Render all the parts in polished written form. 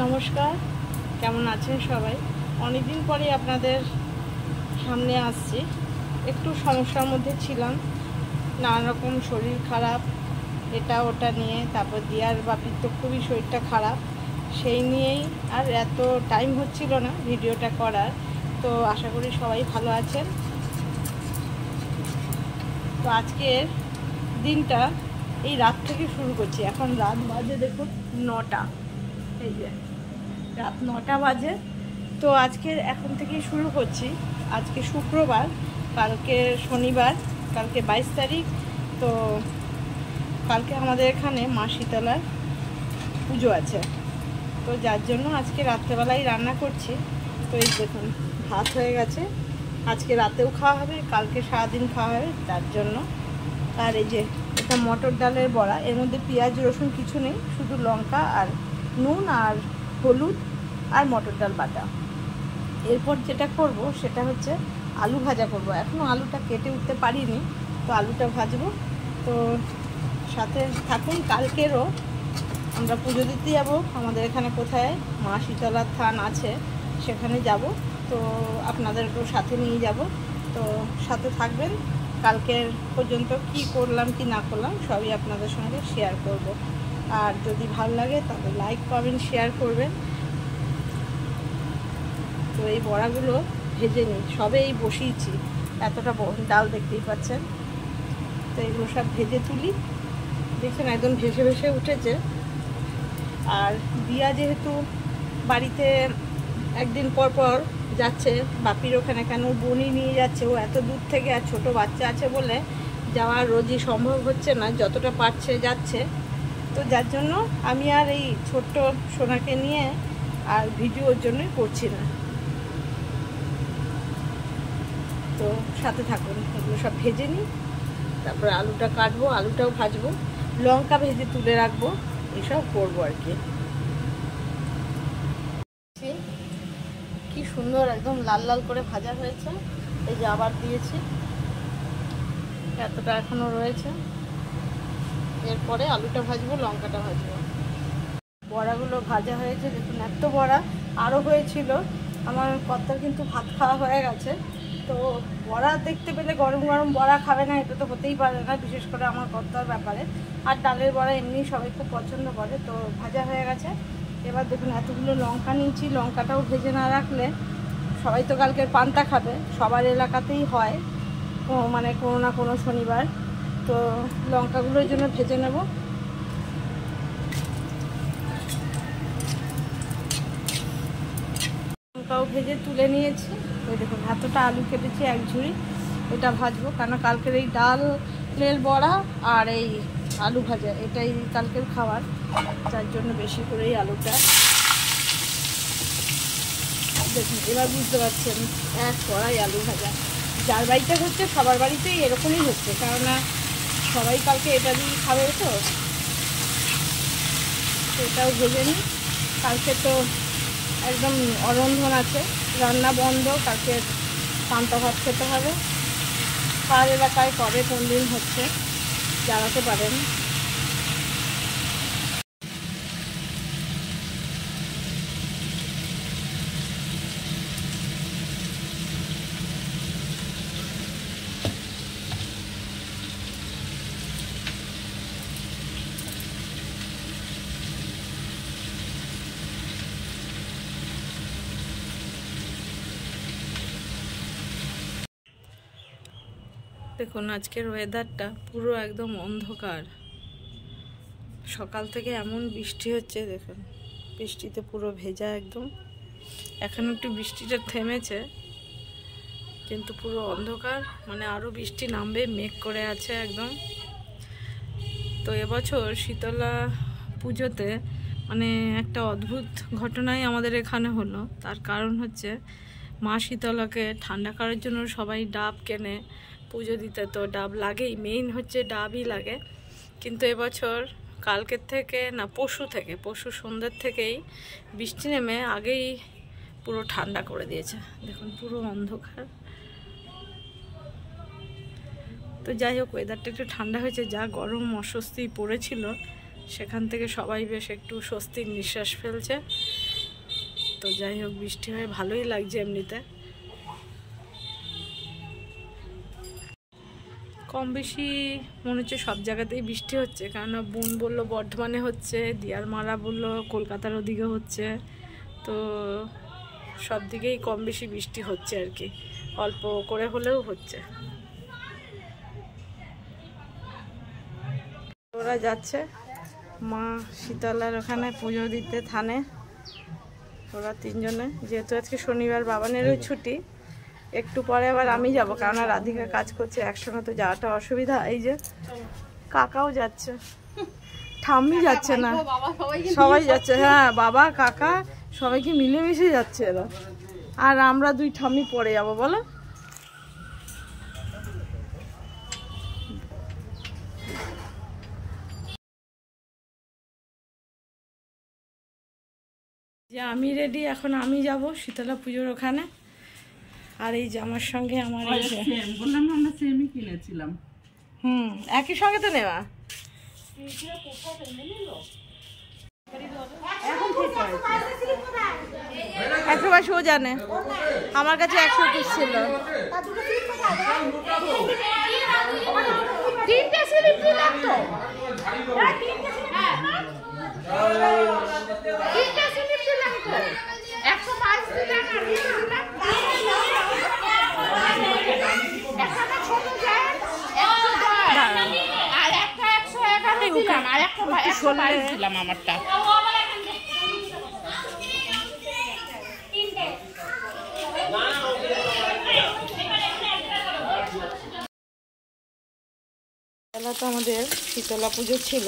নমস্কার, কেমন আছেন সবাই? অনেকদিন পরে আপনাদের সামনে আসছি। একটু সমস্যার মধ্যে ছিলাম, নানা রকম শরীর খারাপ, এটা ওটা নিয়ে। তারপর দিয়ার বাপির তো খুবই শরীরটা খারাপ, সেই নিয়েই আর এত টাইম হচ্ছিল না ভিডিওটা করার। তো আশা করি সবাই ভালো আছেন। তো আজকের দিনটা এই রাত থেকে শুরু করছি। এখন রাত বাজে দেখুন 9টা, এই যে রাত 9টা বাজে। তো আজকে এখন থেকেই শুরু করছি। আজকে শুক্রবার, কালকে শনিবার, কালকে 22 তারিখ। তো কালকে আমাদের এখানে মা শীতলার পুজো আছে, তো যার জন্য আজকে রাত্রেবেলায় রান্না করছি। তো এই দেখুন ভাত হয়ে গেছে, আজকে রাতেও খাওয়া হবে, কালকে সারাদিন খাওয়া হবে তার জন্য। আর এই যে এটা মটর ডালের বড়া, এর মধ্যে পেঁয়াজ রসুন কিছু নেই, শুধু লঙ্কা আর নুন আর হলুদ আর মটর ডাল বাটা। এরপর যেটা করব সেটা হচ্ছে আলু ভাজা করব। এখনও আলুটা কেটে উঠতে পারিনি, তো আলুটা ভাজবো। তো সাথে থাকুন। কালকেরও আমরা পুজো দিতে যাব আমাদের এখানে, কোথায় মা শীতলার থান আছে সেখানে যাব। তো আপনাদেরকেও সাথে নিয়ে যাব, তো সাথে থাকবেন। কালকের পর্যন্ত কি করলাম কি না করলাম সবই আপনাদের সঙ্গে শেয়ার করব। আর যদি ভালো লাগে তাহলে লাইক কমেন্ট শেয়ার করবেন। তো এই বড়াগুলো ভেজে নিই, সবে এই বসিয়েছি, এতটা ডাল দেখতেই পাচ্ছেন। তো এগুলো সব ভেজে তুলি। দেখছেন একদম ভেসে ভেসে উঠেছে। আর দিয়া যেহেতু বাড়িতে একদিন পর পর যাচ্ছে বাপির ওখানে, কেন বোনই নিয়ে যাচ্ছে, ও এত দূর থেকে, আর ছোট বাচ্চা আছে বলে যাওয়া রোজই সম্ভব হচ্ছে না, যতটা পারছে যাচ্ছে। তো যার জন্য আমি আর এই ছোট্ট সোনাকে নিয়ে আর ভিডিওর জন্যই করছি না। তো সাথে থাকুন, এগুলো সব ভেজে নিই, তারপরে আলুটা কাটবো, আলুটাও ভাজবো, লঙ্কা ভেজে তুলে রাখবো, এসব করবো আর কি। কি সুন্দর একদম লাল লাল করে ভাজা হয়েছে। এই যে আবার দিয়েছি, এতটা এখনো রয়েছে। এরপরে আলুটা ভাজবো, লঙ্কাটা ভাজবো। বড়াগুলো ভাজা হয়েছে দেখুন, এত বড়া আরও হয়েছিল। আমার কর্তার কিন্তু ভাত খাওয়া হয়ে গেছে। তো বড়া দেখতে পেলে গরম গরম বড়া খাবে না, এটা তো হতেই পারে না, বিশেষ করে আমার কর্তার ব্যাপারে। আর ডালের বড়া এমনি সবাই খুব পছন্দ করে। তো ভাজা হয়ে গেছে। এবার দেখুন এতগুলো লঙ্কা নিয়েছি, লঙ্কাটাও ভেজে না রাখলে সবাই তো কালকের পান্তা খাবে, সবার এলাকাতেই হয় মানে কোনো না কোনো শনিবার। তো লঙ্কাগুলোর জন্য ভেজে নেব। লঙ্কাও ভেজে তুলে নিয়েছি। ওই দেখুন এতটা আলু কেটেছি এক ঝুড়ি, এটা ভাজবো, কারণ কালকের এই ডালের বড়া আর এই আলু ভাজা এটাই কালকের খাবার, যার জন্য বেশি করে এই আলুটা। দেখুন এবার বুঝতে পারছেন, এক কড়াই আলু ভাজা। যার বাড়িতে হচ্ছে সবার বাড়িতেই এরকমই হচ্ছে, কেননা সবাই কালকে এটা দিয়েই খাবে। তো এটাও ভেজে নিই। কালকে তো একদম অরন্ধন আছে, রান্না বন্ধ, কালকে পান্তা ভাত খেতে হবে। কার এলাকায় কবে কোন দিন হচ্ছে জানাতে পারেন। দেখুন আজকের ওয়েদারটা পুরো একদম অন্ধকার, সকাল থেকে এমন বৃষ্টি হচ্ছে, দেখুন বৃষ্টিতে পুরো ভেজা একদম। এখন একটু বৃষ্টিটা থেমেছে, কিন্তু পুরো অন্ধকার, মানে আরও বৃষ্টি নামবে, মেঘ করে আছে একদম। তো এবছর শীতলা পুজোতে মানে একটা অদ্ভুত ঘটনাই আমাদের এখানে হলো। তার কারণ হচ্ছে মা শীতলাকে ঠান্ডা করার জন্য সবাই ডাব কেনে পুজো দিতে, তো ডাব লাগেই, মেইন হচ্ছে ডাবই লাগে। কিন্তু এবছর কালকের থেকে না, পরশু সন্ধ্যের থেকেই বৃষ্টি নেমে আগেই পুরো ঠান্ডা করে দিয়েছে। দেখুন পুরো অন্ধকার। তো যাই হোক, ওয়েদারটা একটু ঠান্ডা হয়েছে, যা গরম অস্বস্তি পড়েছিল সেখান থেকে সবাই বেশ একটু স্বস্তির নিঃশ্বাস ফেলছে। তো যাই হোক, বৃষ্টি হয়ে ভালোই লাগছে এমনিতে। কম বেশি মনে হচ্ছে সব জায়গাতেই বৃষ্টি হচ্ছে, কেননা বোন বললো বর্ধমানে হচ্ছে, দিয়ারমারা বললো কলকাতার ওদিকে হচ্ছে, তো সব দিকেই কম বেশি বৃষ্টি হচ্ছে আর কি, অল্প করে হলেও হচ্ছে। ওরা যাচ্ছে মা শীতলার ওখানে পুজো দিতে থানে, ওরা তিনজনে, যেহেতু আজকে শনিবার বাবানেরও ছুটি। একটু পরে আবার আমি যাব, কারণ রাধিকা কাজ করছে, একসঙ্গে তো যাওয়াটা অসুবিধা। এই যে কাকাও যাচ্ছে, ঠাম্মি যাচ্ছে না, সবাই যাচ্ছে। হ্যাঁ, বাবা কাকা সবাইকে মিলেমিশে যাচ্ছে এরা, আর আমরা দুই ঠাম্মি পরে যাবো বলো। যে আমি রেডি, এখন আমি যাব শীতলা পুজোর ওখানে। আর এই যে আমার সঙ্গে আমার বললাম আমরা সেমই কিনেছিলাম। একই সঙ্গে তো নেওয়া। একশো ও জানে, আমার কাছে 100 পিস ছিল। তিনটে স্লিপ দিলাম তো, তিনটে স্লিপ দিলাম তো, 105 দিলাম আর একটা 111 দিলাম আর একটা 122 দিলাম আমারটা। বেলা তো আমাদের শীতলা পুজো ছিল,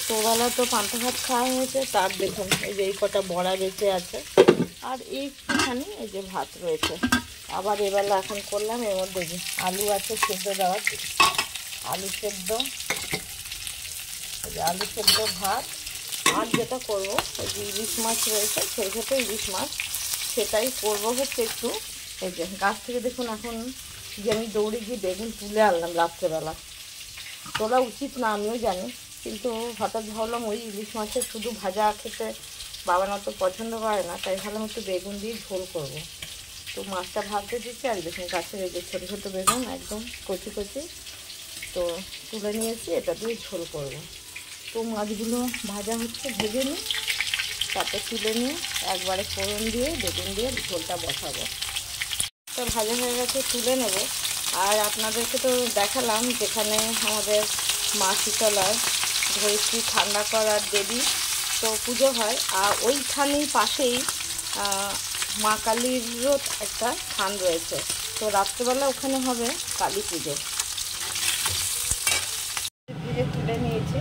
তো বেলা তো পান্তা ভাত খাওয়া হয়েছে। তার দেখুন এই যে এই কটা বড়া বেঁচে আছে, আর এইখানে এই যে ভাত রয়েছে। আবার এবেলা এখন করলাম এর মধ্যে যে আলু আছে সেদ্ধ দেওয়ার, আলু সেদ্ধ, আলু সেদ্ধ ভাত। আর যেটা করবো ওই যে ইলিশ মাছ রয়েছে, সেই ক্ষেত্রে ইলিশ মাছ সেটাই করবো হচ্ছে একটু। এই যে গাছ থেকে দেখুন এখন যে আমি দৌড়ে গিয়ে বেগুন তুলে আনলাম রাত্রেবেলা, তোলা উচিত না আমিও জানি, কিন্তু হঠাৎ ভাবলাম ওই ইলিশ মাছের শুধু ভাজা খেতে বাবা তো পছন্দ করে না, তাই ভাবলাম একটু বেগুন দিয়ে ঝোল করব। তো মাছটা ভাজতে দিচ্ছি, আর দেখুন গাছের এই যে ছোটো ছোটো বেগুন একদম কচি কচি, তো তুলে নিয়েছি, এটা দিয়ে ঝোল করব। তো মাছগুলো ভাজা হচ্ছে, ভেজে নিই, তারপর তুলে নিয়ে একবারে ফোড়ন দিয়ে বেগুন দিয়ে ঝোলটা বসাবো। তো ভাজা হয়ে গেছে, তুলে নেব। আর আপনাদেরকে তো দেখালাম যেখানে আমাদের মা শীতলার ধরিত্রী ঠান্ডা করার দেবী তো পুজো হয়, আর ওইখানেই পাশেই মা কালীরও একটা থান রয়েছে, তো রাত্রেবেলা ওখানে হবে কালী পুজো। ভেজে তুলে নিয়েছি,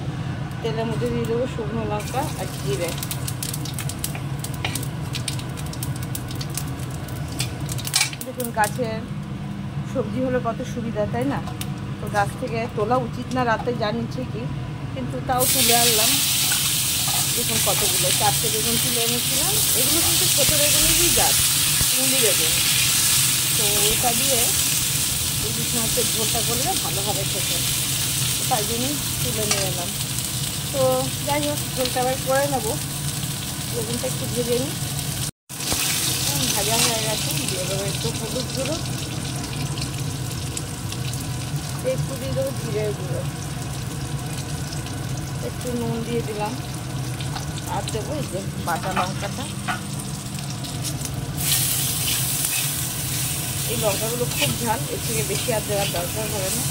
তেলের মধ্যে দিয়ে দেবো শুকনো লঙ্কা আর জিরে। দেখুন গাছের সবজি হলে কত সুবিধা, তাই না? তো গাছ থেকে তোলা উচিত না রাতে জানি ঠিকই, কিন্তু তাও তুলে আনলাম। দেখুন কতগুলো, 4টে বেগুন তুলে এনেছিলাম, এগুলো কিন্তু ছোটো বেগুনেরই গাছ, মুলি বেগুন। তো এটা দিয়ে ইলিশ মাছের ঝোলটা করলে ভালো হবে খেতে, তাই জন্যই তুলে নিয়ে এলাম। তো যাই হোক, ঝোলটা আবার করে নেবো, বেগুনটা একটু ভেজে নিই। ভাজা হয়ে গেছে, দিয়ে দেবো একটু হলুদ গুঁড়ো, একটু দিয়ে দেবো জিরের গুঁড়ো, একটু নুন দিয়ে দিলাম, আর দেবো এই যে বাটা লঙ্কাটা। এই লঙ্কাগুলো খুব ঝাল, এর থেকে বেশি আর দেওয়ার দরকার হবে না।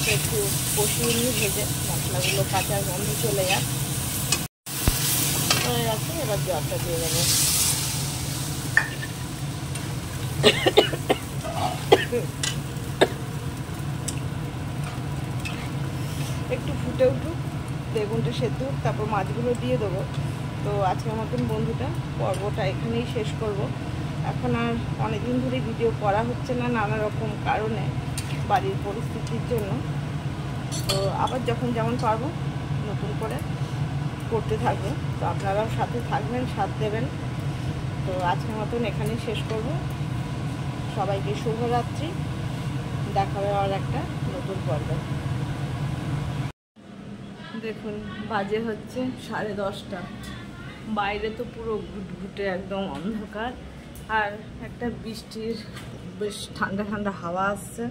তো একটু কষিয়ে নিয়ে ভেজে মশলাগুলো কাঁচা গন্ধ চলে যায় হয়ে গেছে। এবার জলটা দিয়ে দেবো, একটু ফুটে উঠুক, বেগুনটা সেদ্ধ, তারপর মাছগুলো দিয়ে দেবো। তো আজকের মতন বন্ধুটা পর্বটা এখানেই শেষ করব। এখন আর অনেকদিন ধরে ভিডিও করা হচ্ছে না, নানা রকম কারণে, বাড়ির পরিস্থিতির জন্য। তো আবার যখন যেমন পারবো নতুন করে করতে থাকবো, তো আপনারাও সাথে থাকবেন, সাথ দেবেন। তো আজকের মতন এখানেই শেষ করব। সবাইকে শুভরাত্রি, দেখা হবে আর একটা নতুন পর্বে। দেখুন বাজে হচ্ছে 10:30, বাইরে তো পুরো ঘুটঘুটে একদম অন্ধকার, আর একটা বৃষ্টির বেশ ঠান্ডা ঠান্ডা হাওয়া আসছে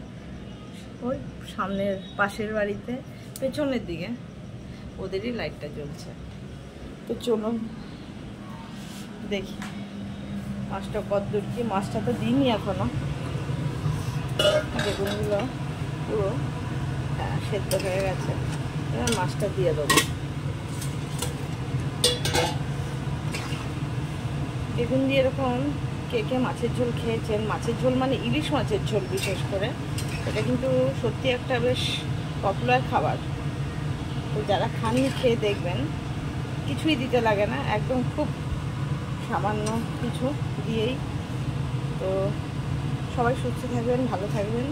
ওই সামনের পাশের বাড়িতে, পেছনের দিকে ওদেরই লাইটটা জ্বলছে। তো চলুন দেখি মাছটা কতদূর কি। মাছটা তো দিইনি এখনো, বেগুনগুলো পুরো সেদ্ধ হয়ে গেছে, এবার মাছটা দিয়ে দেবো। বেগুন দিয়ে এরকম কে কে মাছের ঝোল খেয়েছেন? মাছের ঝোল মানে ইলিশ মাছের ঝোল বিশেষ করে, এটা কিন্তু সত্যি একটা বেশ পপুলার খাবার। তো যারা খাননি খেয়ে দেখবেন, কিছুই দিতে লাগে না, একদম খুব সামান্য কিছু দিয়েই। তো সবাই সুস্থ থাকবেন, ভালো থাকবেন,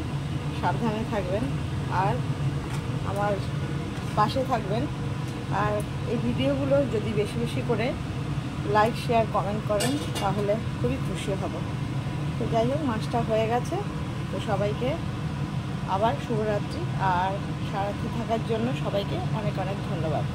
সাবধানে থাকবেন, আর আমার পাশে থাকবেন। আর এই ভিডিওগুলো যদি বেশি বেশি করে লাইক, শেয়ার, কমেন্ট করেন তাহলে খুবই খুশি হব। তো যাই হোক, মাছটা হয়ে গেছে। তো সবাইকে আবার শুভরাত্রি, আর সারাতে থাকার জন্য সবাইকে অনেক অনেক ধন্যবাদ।